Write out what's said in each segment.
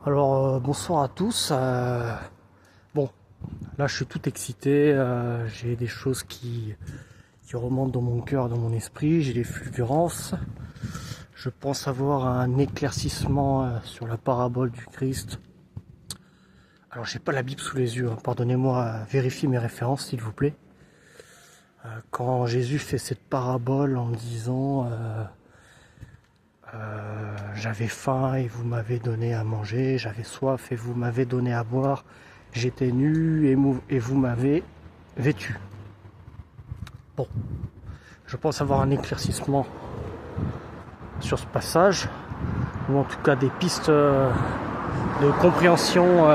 Alors bonsoir à tous. Bon, là je suis tout excité. J'ai des choses qui remontent dans mon cœur, dans mon esprit. J'ai des fulgurances. Je pense avoir un éclaircissement sur la parabole du Christ. Alors j'ai pas la Bible sous les yeux. Pardonnez-moi, vérifiez mes références s'il vous plaît. Quand Jésus fait cette parabole en disant j'avais faim et vous m'avez donné à manger, j'avais soif et vous m'avez donné à boire, j'étais nu et vous m'avez vêtu. Bon, je pense avoir un éclaircissement sur ce passage, ou en tout cas des pistes de compréhension,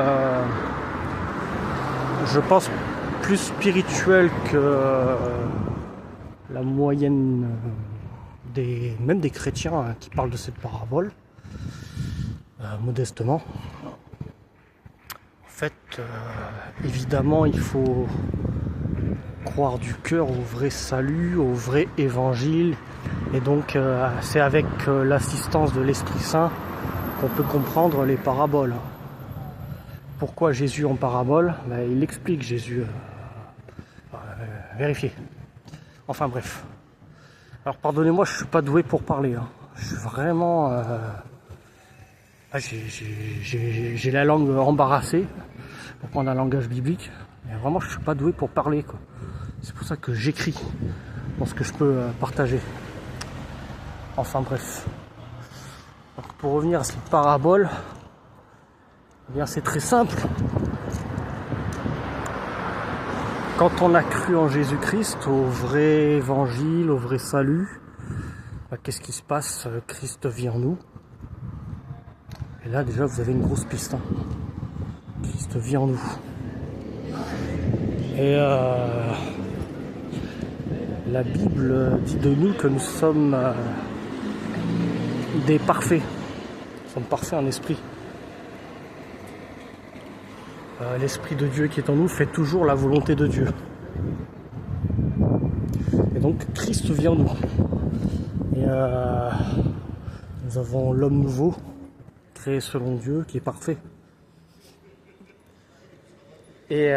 je pense plus spirituelles que la moyenne même des chrétiens qui parlent de cette parabole, modestement. En fait, évidemment, il faut croire du cœur au vrai salut, au vrai évangile, et donc c'est avec l'assistance de l'Esprit Saint qu'on peut comprendre les paraboles. Pourquoi Jésus en parabole? Il explique Jésus. Vérifiez. Enfin bref. Alors pardonnez-moi, je suis pas doué pour parler. Je suis vraiment... j'ai la langue embarrassée pour prendre un langage biblique. Mais vraiment, je suis pas doué pour parler, quoi. C'est pour ça que j'écris dans ce que je peux partager. Enfin bref. Donc, pour revenir à cette parabole, eh bien c'est très simple. Quand on a cru en Jésus-Christ, au vrai évangile, au vrai salut, qu'est-ce qui se passe? Christ vit en nous. Et là déjà vous avez une grosse piste. Christ vit en nous. Et la Bible dit de nous que nous sommes des parfaits. Nous sommes parfaits en esprit. L'Esprit de Dieu qui est en nous fait toujours la volonté de Dieu. Et donc Christ vit en nous. Et nous avons l'homme nouveau, créé selon Dieu, qui est parfait. Et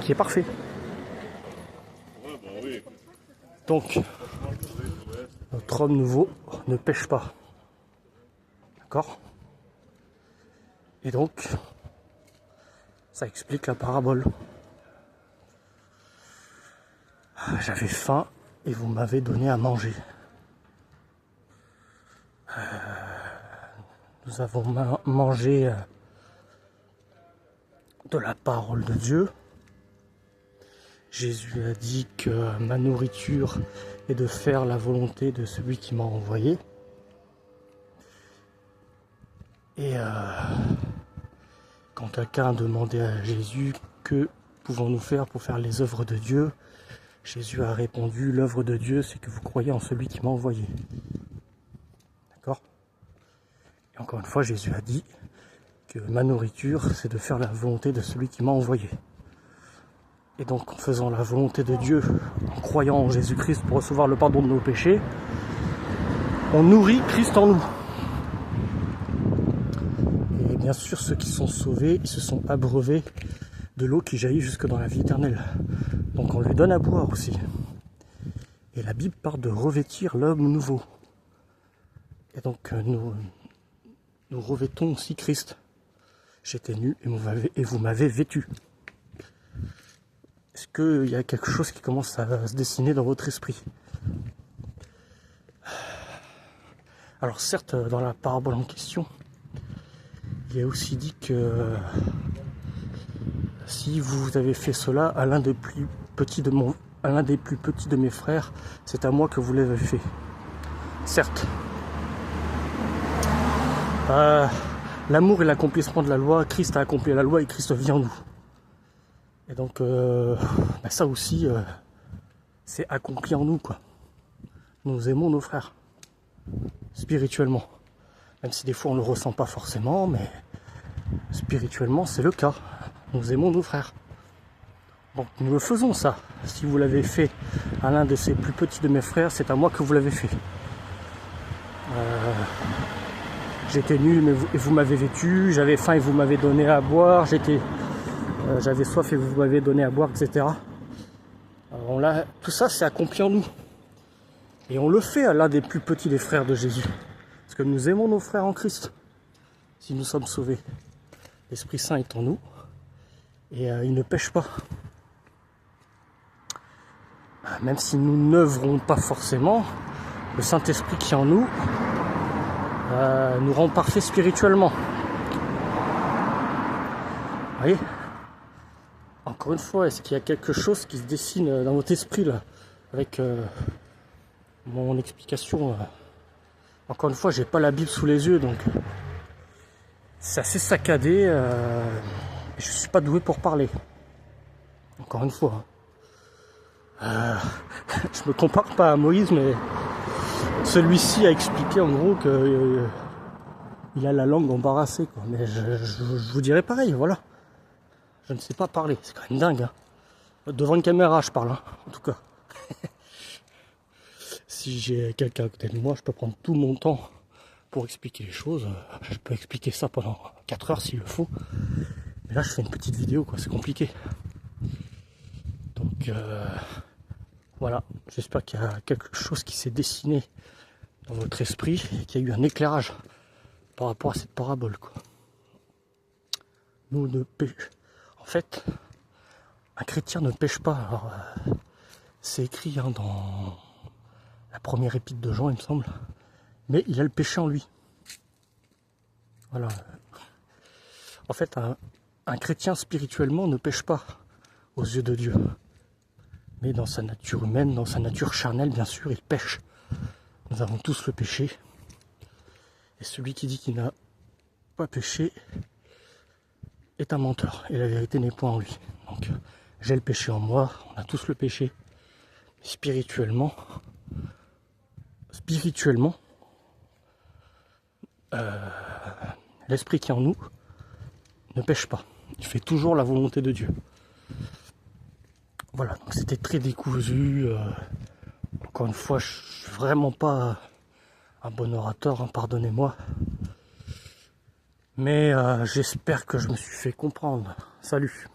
qui est parfait. Donc, notre homme nouveau ne pêche pas. D'accord? Et donc, ça explique la parabole. J'avais faim et vous m'avez donné à manger. Nous avons mangé de la parole de Dieu. Jésus a dit que ma nourriture est de faire la volonté de celui qui m'a envoyé. Et quand quelqu'un demandait à Jésus que pouvons-nous faire pour faire les œuvres de Dieu, Jésus a répondu, l'œuvre de Dieu c'est que vous croyez en celui qui m'a envoyé. D'accord? Et encore une fois, Jésus a dit que ma nourriture c'est de faire la volonté de celui qui m'a envoyé. Et donc en faisant la volonté de Dieu, en croyant en Jésus-Christ pour recevoir le pardon de nos péchés, on nourrit Christ en nous. Et bien sûr, ceux qui sont sauvés, ils se sont abreuvés de l'eau qui jaillit jusque dans la vie éternelle. Donc on lui donne à boire aussi. Et la Bible parle de revêtir l'homme nouveau. Et donc nous revêtons aussi Christ. J'étais nu et vous m'avez vêtu. Est-ce qu'il y a quelque chose qui commence à se dessiner dans votre esprit? Alors certes, dans la parabole en question, il est aussi dit que si vous avez fait cela à l'un des plus petits de mes frères, c'est à moi que vous l'avez fait. Certes. L'amour et l'accomplissement de la loi, Christ a accompli la loi et Christ vit en nous. Et donc ça aussi, c'est accompli en nous, quoi. Nous aimons nos frères, spirituellement. Même si des fois on ne le ressent pas forcément, mais spirituellement c'est le cas. Nous aimons nos frères. Donc nous le faisons ça. Si vous l'avez fait à l'un de ces plus petits de mes frères, c'est à moi que vous l'avez fait. j'étais nul mais vous m'avez vêtu, j'avais faim et vous m'avez donné à boire, j'avais soif et vous m'avez donné à boire, etc. Alors là, tout ça c'est accompli en nous. Et on le fait à l'un des plus petits des frères de Jésus. Parce que nous aimons nos frères en Christ. Si nous sommes sauvés, l'Esprit Saint est en nous. Et il ne pêche pas. Même si nous n'œuvrons pas forcément, le Saint-Esprit qui est en nous nous rend parfaits spirituellement. Vous voyez ? Encore une fois, est-ce qu'il y a quelque chose qui se dessine dans votre esprit là, avec mon explication Encore une fois, j'ai pas la Bible sous les yeux, donc c'est assez saccadé. Je suis pas doué pour parler. Encore une fois. Je me compare pas à Moïse, mais celui-ci a expliqué en gros que il a la langue embarrassée, quoi. Mais je vous dirais pareil, voilà. Je ne sais pas parler, c'est quand même dingue. Hein. Devant une caméra, je parle, hein, en tout cas. Si j'ai quelqu'un à côté de moi, je peux prendre tout mon temps pour expliquer les choses. Je peux expliquer ça pendant 4 heures s'il le faut. Mais là, je fais une petite vidéo, quoi. C'est compliqué. Donc, voilà. J'espère qu'il y a quelque chose qui s'est dessiné dans votre esprit et qu'il y a eu un éclairage par rapport à cette parabole, quoi. Nous ne pêchons. En fait, un chrétien ne pêche pas. Alors, c'est écrit hein, dans la première épître de Jean, il me semble. Mais il a le péché en lui. Voilà. En fait, un chrétien spirituellement ne pêche pas aux yeux de Dieu. Mais dans sa nature humaine, dans sa nature charnelle, bien sûr, il pêche. Nous avons tous le péché. Et celui qui dit qu'il n'a pas péché est un menteur. Et la vérité n'est point en lui. Donc, j'ai le péché en moi, on a tous le péché. Spirituellement, l'esprit qui est en nous ne pêche pas. Il fait toujours la volonté de Dieu. Voilà, donc c'était très décousu. Encore une fois, je suis vraiment pas un bon orateur, hein, pardonnez-moi. Mais j'espère que je me suis fait comprendre. Salut.